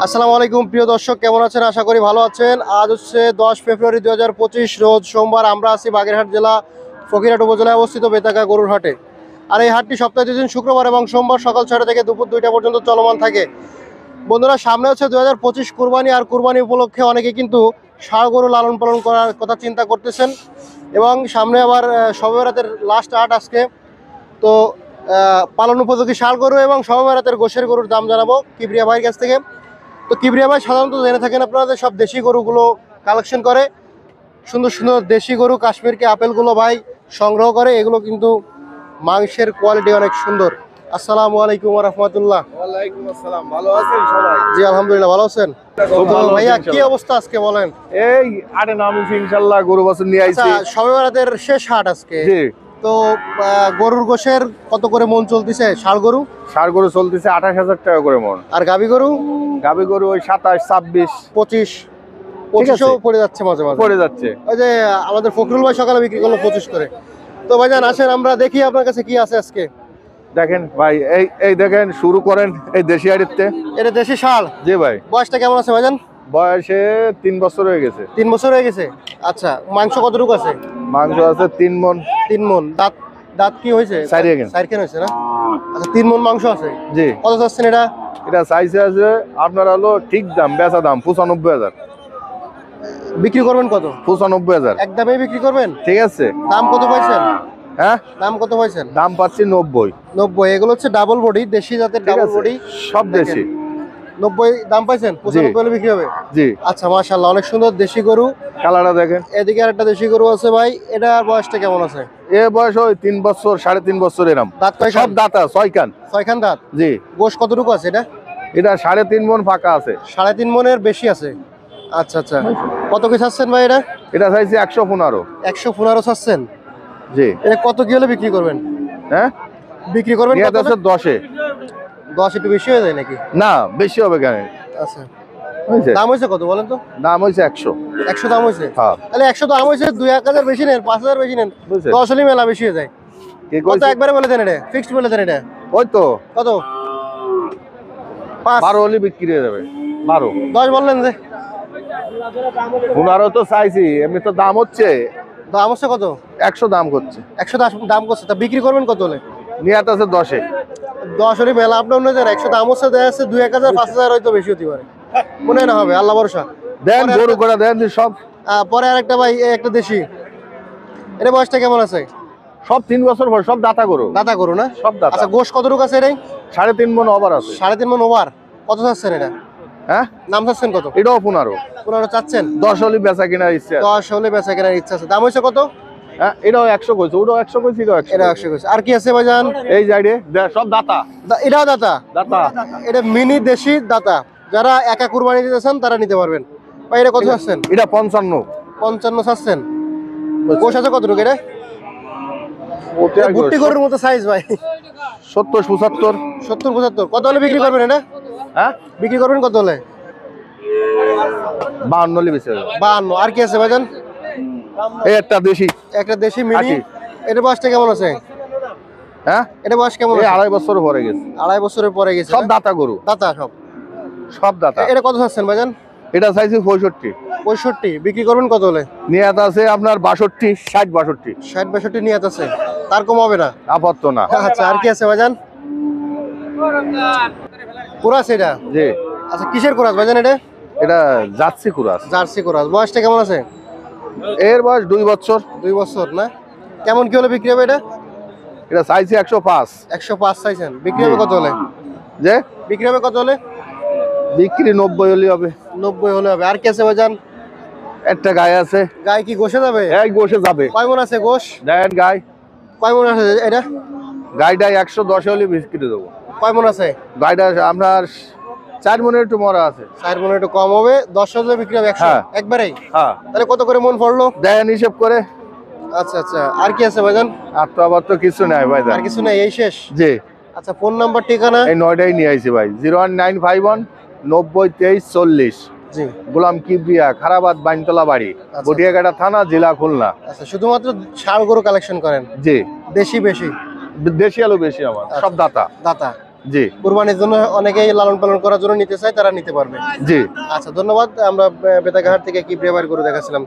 আসসালামু আলাইকুম প্রিয় দর্শক, কেমন আছেন? আশা করি ভালো আছেন। আজ হচ্ছে 10 ফেব্রুয়ারি 2025 রোজ সোমবার। আমরা আছি বাগেরহাট জেলা ফকিরহাট উপজেলায় অবস্থিত বেতাকা গরুর হাটে। আর এই হাটটি সপ্তাহে 2 দিন শুক্রবার এবং সোমবার সকাল 6টা থেকে দুপুর 2টা পর্যন্ত চলমান থাকে। বন্ধুরা, সামনে হচ্ছে 2025 কুরবানি। আর কুরবানি উপলক্ষে অনেকে কিন্তু ষাঁড় গরু লালন পালন করার কথা চিন্তা করতেছেন এবং সামনে আবার শবে বরাতের লাস্ট হাট আজকে। তো পালন উপযোগী ষাঁড় গরু এবং শবে বরাতের গোশের গরুর দাম জানাবো কিবরিয়া ভাইয়ের কাছ থেকে। তো কিবরিয়া ভাই সাধারণত জেনে থাকেন আপনাদের সব দেশি গরুগুলো কালেকশন করে, সুন্দর সুন্দর দেশি গরু কাশ্মীরকে আপেলগুলো ভাই সংগ্রহ করে। এগুলো কিন্তু মাংসের কোয়ালিটি অনেক সুন্দর। আসসালামু আলাইকুম ওয়া রাহমাতুল্লাহ। ওয়ালাইকুম আসসালাম। ভালো আছেন সবাই? জি আলহামদুলিল্লাহ, ভালো আছেন? ভাইয়া কি অবস্থা আজকে বলেন? এই আরে নামিছি ইনশাআল্লাহ, গরু বছর নিয়ে আইছি। আচ্ছা, শবে বরাতের শেষ হাট আজকে। জি। তো গরুর গোশের কত করে মন চলতেছে? ষাঁড় গরু গরু চলতেছে 28,000 টাকা করে মন। আর গাবি গরু? গাবি গরু ওই 27, 26, 25 পড়ে যাচ্ছে মাঝে মাঝে পড়ে যাচ্ছে। ওই যে আমাদের ফখরুল ভাই সকালে বিক্রি করলো 25 করে। তো ভাইজান আসেন আমরা দেখি আপনার কাছে কি আছে আজকে। দেখেন ভাই, এই দেখেন, শুরু করেন এই দেশি হাড়িতে। এটা দেশি ষাঁড়। জি ভাই। বয়সটা কেমন আছে ভাইজান? বয়সে 3 বছর হয়ে গেছে। 3 বছর হয়ে গেছে। আচ্ছা, মাংস কতটুকু আছে? মাংস আছে 3 মন। 3 মন। দাঁত কি হয়েছে? চারখান হয়েছে না? আচ্ছা, 3 মন মাংস আছে। জি। কত চাচ্ছেন এটা? এটা সাইজে আছে আপনার হলো ঠিক দাম, বেচা দাম 95,000। বিক্রি করবেন কত? 95,000 একদমই বিক্রি করবেন? ঠিক আছে। দাম কত পাইছেন? হ্যাঁ, দাম কত পাইছেন? দাম পাচ্ছি 90। এগুলো হচ্ছে ডাবল বডি, দেশি জাতের ডাবল বডি, সব দেশি। 90 দাম পাইছেন? 95 হলে বিক্রি হবে? জি। আচ্ছা, মাশাআল্লাহ, অনেক সুন্দর দেশি গরু। কালারটা দেখেন। এদিকে আরেকটা দেশি গরু আছে ভাই, এটার বয়সটা কেমন আছে? এ বয়স ওই 3 বছর, 3.5 বছর এরকম। দাঁত কয়খান? সব দাঁতা, 6 কান। 6 খান দাঁত। জি। গোশ কতটুকু আছে এটা? এটা 3.5 মন ফাঁকা আছে। 3.5 মনের বেশি আছে। আচ্ছা আচ্ছা, কত কি চাচ্ছেন ভাই এটা? এটা চাইছি 115। 115 চাচ্ছেন? জি। এটা কত কি হলে বিক্রি করবেন? হ্যাঁ, বিক্রি করবেন কত? 10-এ। 10 একটু বেশি হয়ে যায় নাকি? না, বেশি হবে কেন? আচ্ছা, বুঝছে? দাম হয়েছে কত বলেন তো? দাম হইছে 100। 100 দাম হয়েছে? হ্যাঁ। তাহলে 100 দাম হয়েছে, 2-1000 বেশি নেন, 5000 বেশি নেন। বুঝছে? 10 হলে মেলা বেশি হয়ে যায়। কি কত কইছে? একবারে বলে দেন, এটা ফিক্সড বলে দেন। এটা ওই তো কত? 5 12 হলে বিক্রি হয়ে যাবে। 12 10 বললেন যে? 15 তো চাইছি, এমনি তো দাম হচ্ছে। দাম হচ্ছে কত? 100 দাম করছে। 100 দাম করছে, তা বিক্রি করবেন কত হলে? নিয়াত আছে 10-এ। 10 হলে মেলা আপ ডাউন হয়ে যায়। 100 দাম হচ্ছে, দেখা যাচ্ছে 2-1000 5000 হয়তো বেশি হতে পারে। মনে না হবে, আল্লাহ ভরসা। দেন গরু করে দেন যে সব। পরে আরেকটা ভাই, একটা দেশি, এর বয়সটা কেমন আছে? সব 3 বছর বয়স, সব দাতা গরু। দাতা গরু না? সব দাতা। আচ্ছা, গোশ কতটুকু আছে এটাই? 3.5 মন ওভার আছে। 3.5 মন ওভার। কত চাচ্ছেন এটা? হ্যাঁ, নাম চাচ্ছেন কত? এটাও 15। 15 চাচ্ছেন? 10 হলে বেচা কেনার ইচ্ছা আছে। 10 হলে বেচা কেনার ইচ্ছা আছে। দাম হয়েছে কত? হ্যাঁ, এটাও 100 কইছে, ওটাও 100 কইছে, এটাও 100। এটা 100 কইছে। আর কি আছে ভাইজান? এই যাইরে সব দাতা। এটাও দাতা? দাতা। এটা মিনি দেশি দাতা। যারা একা কুরবানি দিতে চান তারা নিতে পারবেন। ভাই এটা কত চাচ্ছেন? এটা 55। 55 চাচ্ছেন? গোশ আছে কতটুকু এটা? ওটা ভুট্টি গরুর মতো সাইজ ভাই। 70, 75। 70, 75। কত হলে বিক্রি করবেন এটা? হ্যাঁ, বিক্রি করবেন কত হলে? 52 হলে বেচা যাবে। 52। আর কি আছে ভাইজান? এই একটা দেশি। একটা দেশি মিনি। 80। এটা বয়সটা কেমন আছে? হ্যাঁ, এটা বয়স কেমন এই আছে? 2.5 বছর পরে গেছে। 2.5 বছরের পরে গেছে। সব দাতা গরু। দাতা সব? সব দাতা। এটা কত চাচ্ছেন ভাইজান? এটা চাইছি 65। 65। বিক্রি করবেন কত হলে? নিয়াত আছে আপনার 62, 60, 62। 60-62 নিয়ত আছে, তার কম হবে না? আপাতত না। আচ্ছা, আর কি আছে ভাইজান? কুরাস এটা? জি। আচ্ছা, কিসের কুরাস ভাইজান এটা? এটা জার্সি কুরাস। জার্সি কুরাস। বয়সটা কেমন আছে? এর বয়স 2 বছর। 2 বছর না? কেমন কি হলে বিক্রি হবে এটা? এটা চাইছি 105। 105 চাইছেন? বিক্রি হবে কত হলে? যে বিক্রি হবে কত হলে? বিক্রি 90 হলে হবে। 90 হলে হবে। আর কি আছে ভাইজান? একটা গায়ে আছে। গাই কি গোশে যাবে? এই গোশে যাবে। কয় মন আছে গোশ? দেন গাই। কয় মন আছে এটা? গাইটা 110 হলে বিক্রি দেবো। কয় মন আছে? গাইটা আপনার 4 মনের একটু মরা আছে। 4 মন একটু কম হবে। 10 হলে বিক্রি হবে 100 হ্যাঁ। একবারেই? হ্যাঁ। তাহলে কত করে মন পড়লো? দেন হিসেব করে। আচ্ছা আচ্ছা, আর কি আছে ভাইজান? আর তো আবার তো কিছু নাই ভাই। আর কিছু নাই, এই শেষ? জি। আচ্ছা, ফোন নাম্বার ঠিকানা? এই 9টাই নিয়ে আইছি ভাই। 01951 90 23 40। জি। গোলাম কিবরিয়া, খারাবাদ, বাইনতলা বাড়ি, বটিয়াঘাটা থানা, জেলা খুলনা। আচ্ছা, শুধুমাত্র ষাঁড় গরু কালেকশন করেন? জি। দেশি বেশি? দেশি আলু বেশি আমার, সব দাতা। দাতা? জি কুরবানির জন্য অনেকেই লালন পালন করার জন্য নিতে চায়, তারা নিতে পারবে। জি। আচ্ছা ধন্যবাদ। আমরা বেতাঘাট থেকে কি ব্রেভার করে দেখাচ্ছিলাম।